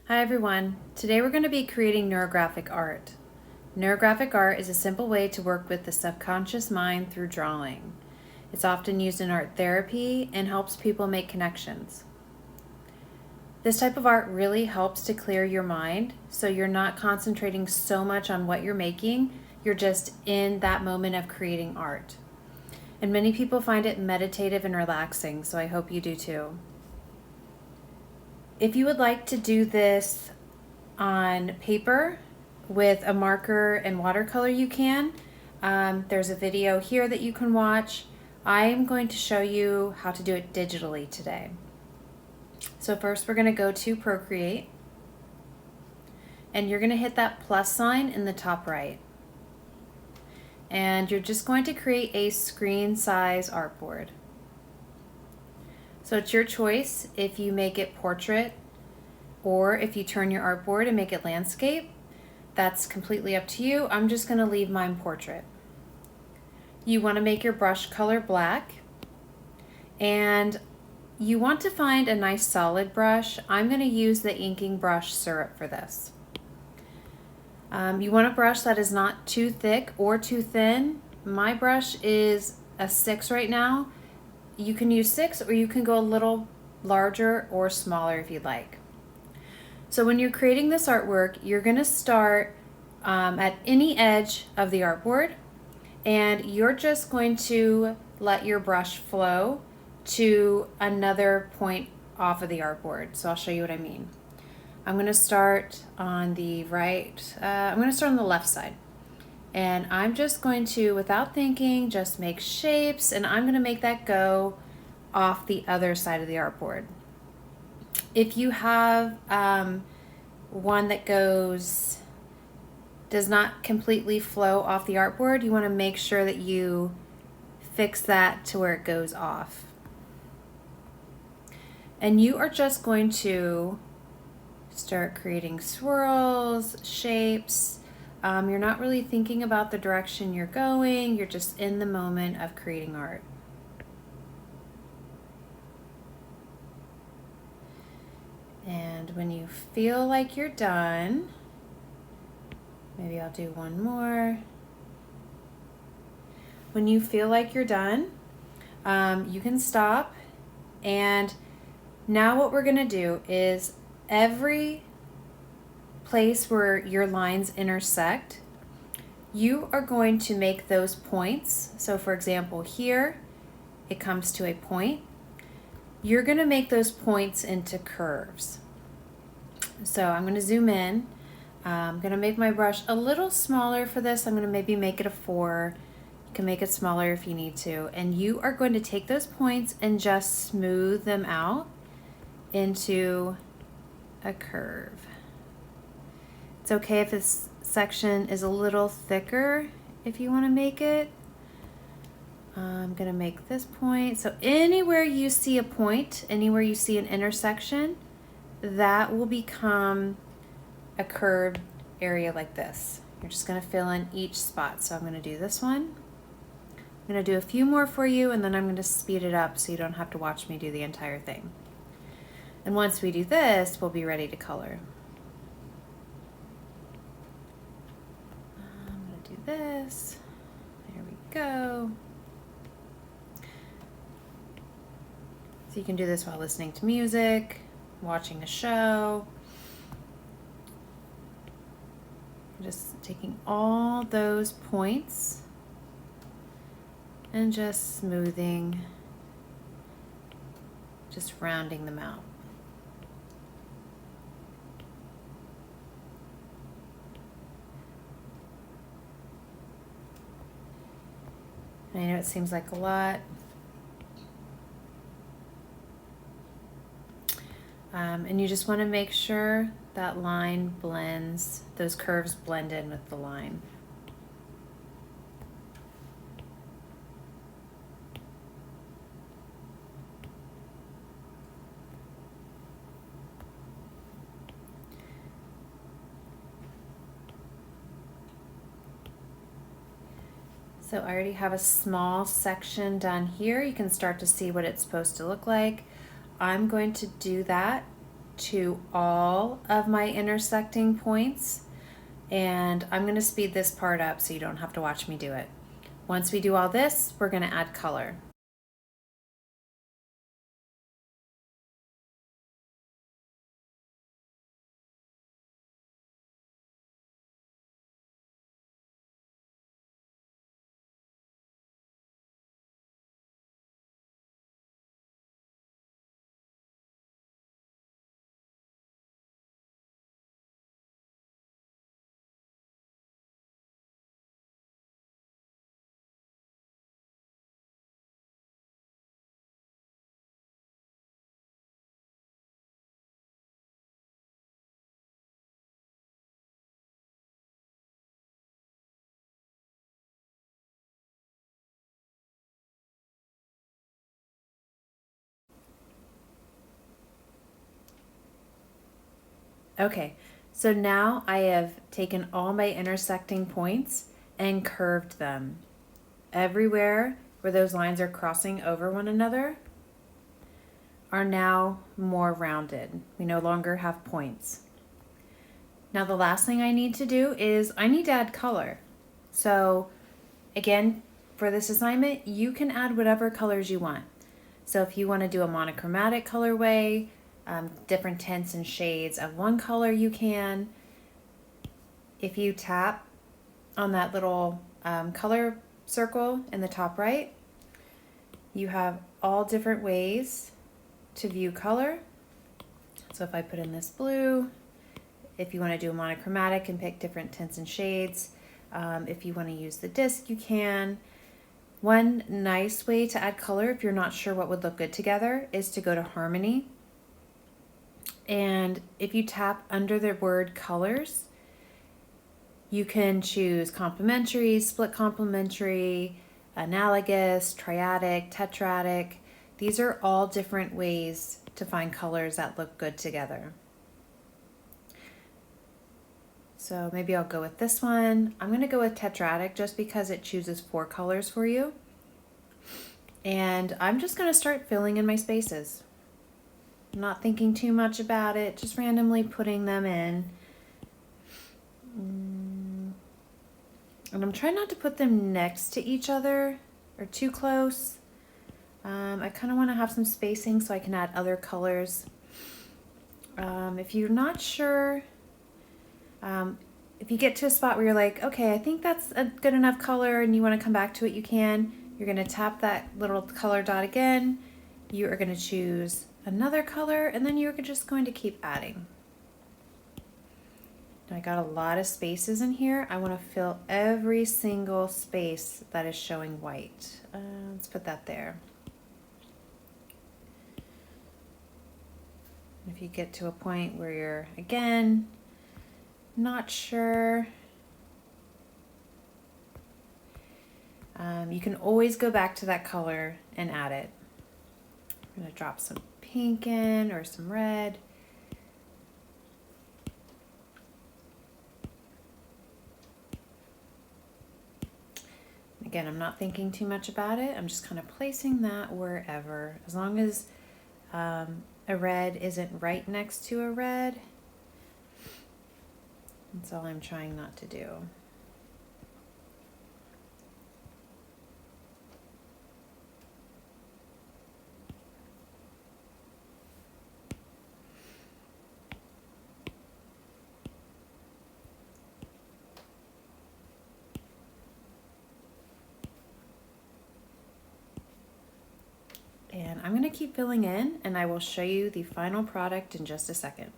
Hi everyone. Today we're going to be creating neurographic art. Neurographic art is a simple way to work with the subconscious mind through drawing. It's often used in art therapy and helps people make connections. This type of art really helps to clear your mind, so you're not concentrating so much on what you're making, you're just in that moment of creating art. And many people find it meditative and relaxing, so I hope you do too. If you would like to do this on paper with a marker and watercolor, you can. There's a video here that you can watch. I am going to show you how to do it digitally today. So first we're going to go to Procreate, and you're going to hit that plus sign in the top right. And you're just going to create a screen size artboard. So it's your choice if you make it portrait or if you turn your artboard and make it landscape. That's completely up to you. I'm just going to leave mine portrait. You want to make your brush color black, and you want to find a nice solid brush. I'm going to use the inking brush syrup for this. You want a brush that is not too thick or too thin. My brush is a 6 right now. You can use 6, or you can go a little larger or smaller if you'd like. So when you're creating this artwork, you're going to start at any edge of the artboard, and you're just going to let your brush flow to another point off of the artboard. So I'll show you what I mean. I'm going to start on the right, I'm going to start on the left side. And I'm just going to, without thinking, just make shapes, and I'm going to make that go off the other side of the artboard. If you have one that does not completely flow off the artboard, you want to make sure that you fix that to where it goes off. And you are just going to start creating swirls, shapes. You're not really thinking about the direction you're going, you're just in the moment of creating art. And when you feel like you're done, maybe I'll do one more. When you feel like you're done, you can stop. And now what we're going to do is every place where your lines intersect, you are going to make those points. So for example, here it comes to a point. You're going to make those points into curves. So I'm going to zoom in. I'm going to make my brush a little smaller for this. I'm going to maybe make it a 4. You can make it smaller if you need to. And you are going to take those points and just smooth them out into a curve. It's okay if this section is a little thicker if you want to make it. I'm going to make this point. So anywhere you see a point, anywhere you see an intersection, that will become a curved area like this. You're just going to fill in each spot. So I'm going to do this one. I'm going to do a few more for you, and then I'm going to speed it up so you don't have to watch me do the entire thing. And once we do this, we'll be ready to color. I'm going to do this. There we go. So you can do this while listening to music, watching a show. Just taking all those points and just smoothing, just rounding them out. I know it seems like a lot. And you just want to make sure that line blends, those curves blend in with the line. So I already have a small section done here. You can start to see what it's supposed to look like. I'm going to do that to all of my intersecting points, and I'm going to speed this part up so you don't have to watch me do it. Once we do all this, we're going to add color. Okay, so now I have taken all my intersecting points and curved them. Everywhere where those lines are crossing over one another are now more rounded. We no longer have points. Now the last thing I need to do is I need to add color. So again, for this assignment, you can add whatever colors you want. So if you want to do a monochromatic colorway, different tints and shades of one color, you can. If you tap on that little color circle in the top right, you have all different ways to view color. So if I put in this blue, if you want to do a monochromatic and pick different tints and shades, if you want to use the disc, you can. One nice way to add color if you're not sure what would look good together is to go to Harmony. And if you tap under the word colors, you can choose complementary, split complementary, analogous, triadic, tetradic. These are all different ways to find colors that look good together. So maybe I'll go with this one. I'm going to go with tetradic just because it chooses 4 colors for you. And I'm just going to start filling in my spaces. I'm not thinking too much about it, just randomly putting them in. And I'm trying not to put them next to each other or too close. I kind of want to have some spacing so I can add other colors. If you're not sure, if you get to a spot where you're like, okay, I think that's a good enough color and you want to come back to it, you can. You're going to tap that little color dot again. You are going to choose another color and then you're just going to keep adding. I got a lot of spaces in here. I want to fill every single space that is showing white. Let's put that there. If you get to a point where you're, again, not sure, you can always go back to that color and add it. I'm going to drop some pink in or some red. Again, I'm not thinking too much about it. I'm just kind of placing that wherever. As long as a red isn't right next to a red, that's all I'm trying not to do. And I'm going to keep filling in and I will show you the final product in just a second.